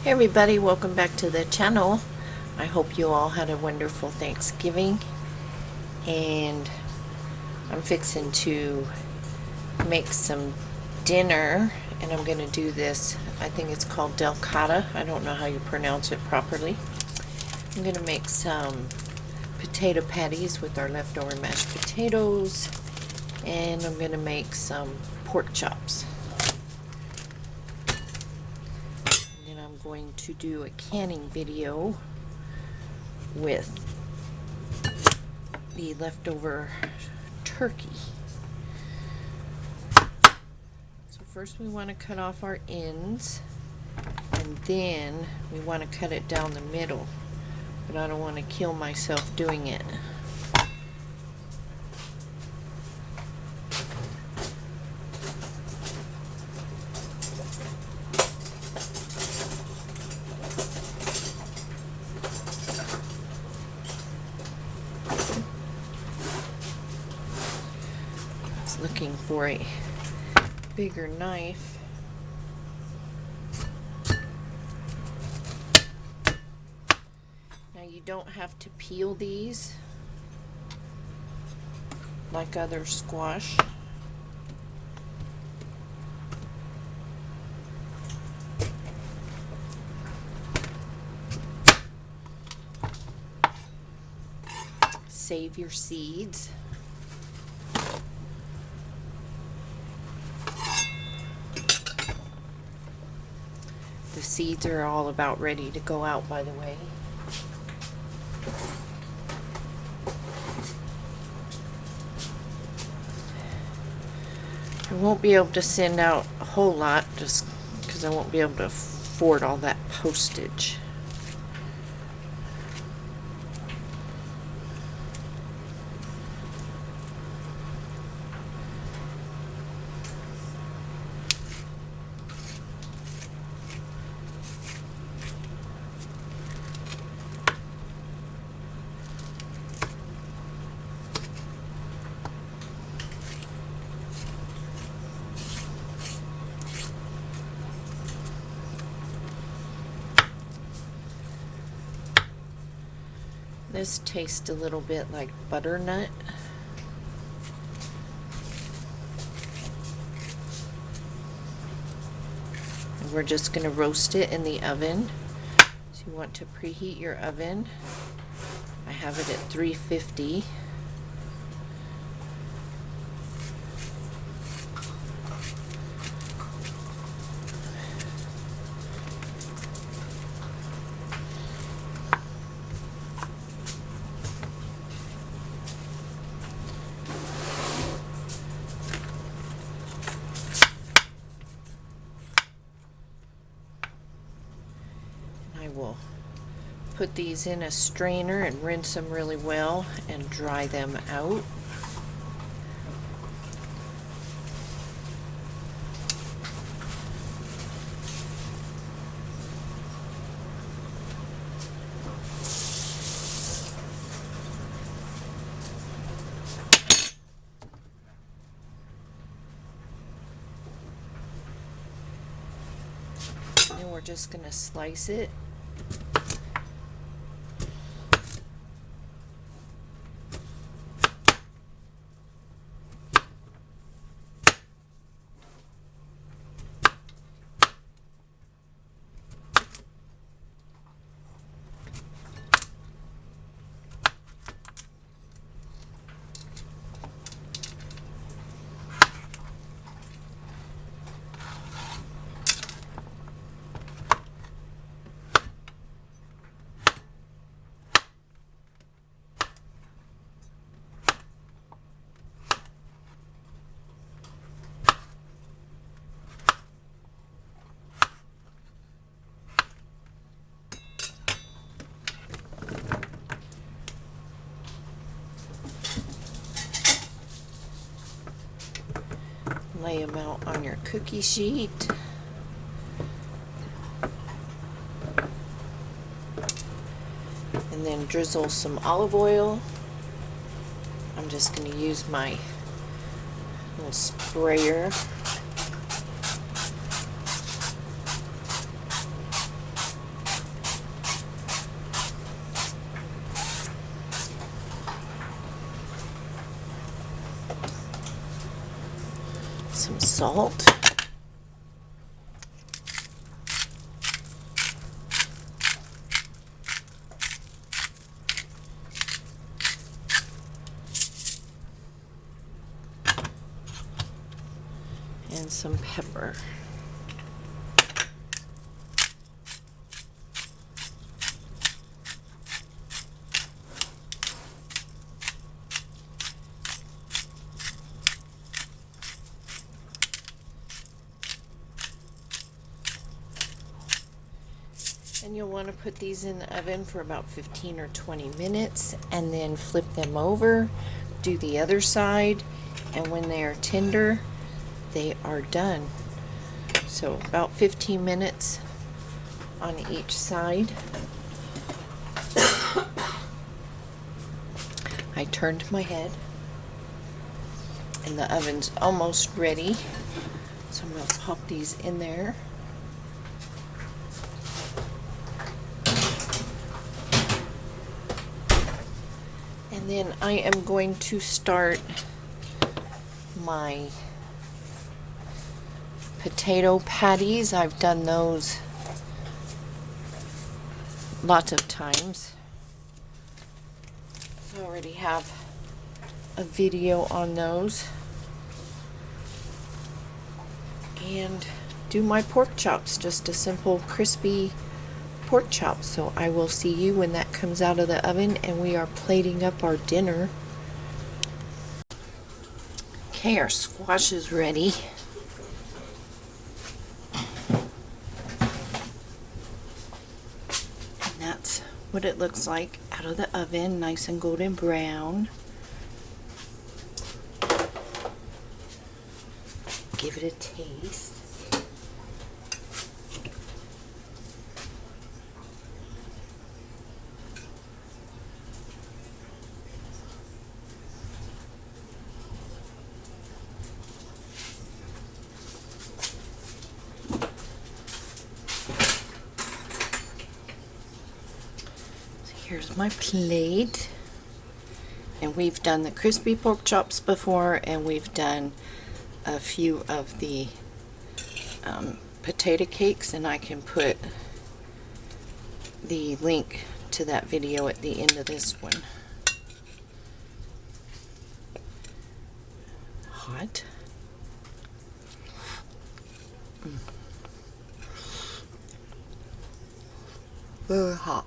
Hey everybody, welcome back to the channel. I hope you all had a wonderful Thanksgiving, and I'm fixing to make some dinner, and I'm going to do this, I think it's called Delicata. I don't know how you pronounce it properly. I'm going to make some potato patties with our leftover mashed potatoes, and I'm going to make some pork chops. I'm going to do a canning video with the leftover turkey. So first we want to cut off our ends, and then we want to cut it down the middle, but I don't want to kill myself doing it. Looking for a bigger knife. Now you don't have to peel these like other squash. Save your seeds. The seeds are all about ready to go out, by the way. I won't be able to send out a whole lot just because I won't be able to afford all that postage. This tastes a little bit like butternut. And we're just going to roast it in the oven. So you want to preheat your oven. I have it at 350. I will put these in a strainer and rinse them really well and dry them out. And we're just going to slice it. Lay them out on your cookie sheet. And then drizzle some olive oil. I'm just going to use my little sprayer. salt. And some pepper. And you'll want to put these in the oven for about 15 or 20 minutes and then flip them over, do the other side, and when they are tender, they are done. So about 15 minutes on each side. I turned my head and the oven's almost ready. So I'm going to pop these in there. And then I am going to start my potato patties. I've done those lots of times. I already have a video on those. And do my pork chops, just a simple crispy pork chop. So I will see you when that comes out of the oven and we are plating up our dinner. Okay, our squash is ready. And that's what it looks like out of the oven, nice and golden brown. Give it a taste. Here's my plate, and we've done the crispy pork chops before, and we've done a few of the potato cakes, and I can put the link to that video at the end of this one. Hot. Very hot.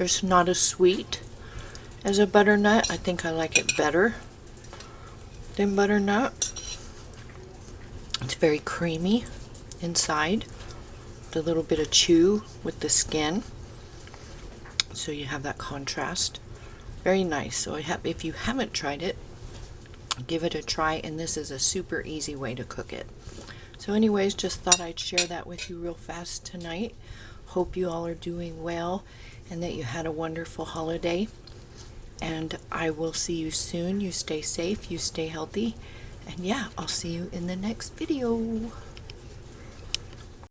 It's not as sweet as a butternut. I think I like it better than butternut. It's very creamy inside, with a little bit of chew with the skin. So you have that contrast. Very nice. So if you haven't tried it, give it a try, and this is a super easy way to cook it. So anyways, just thought I'd share that with you real fast tonight. Hope you all are doing well and that you had a wonderful holiday. And I will see you soon. You stay safe, you stay healthy, and yeah, I'll see you in the next video.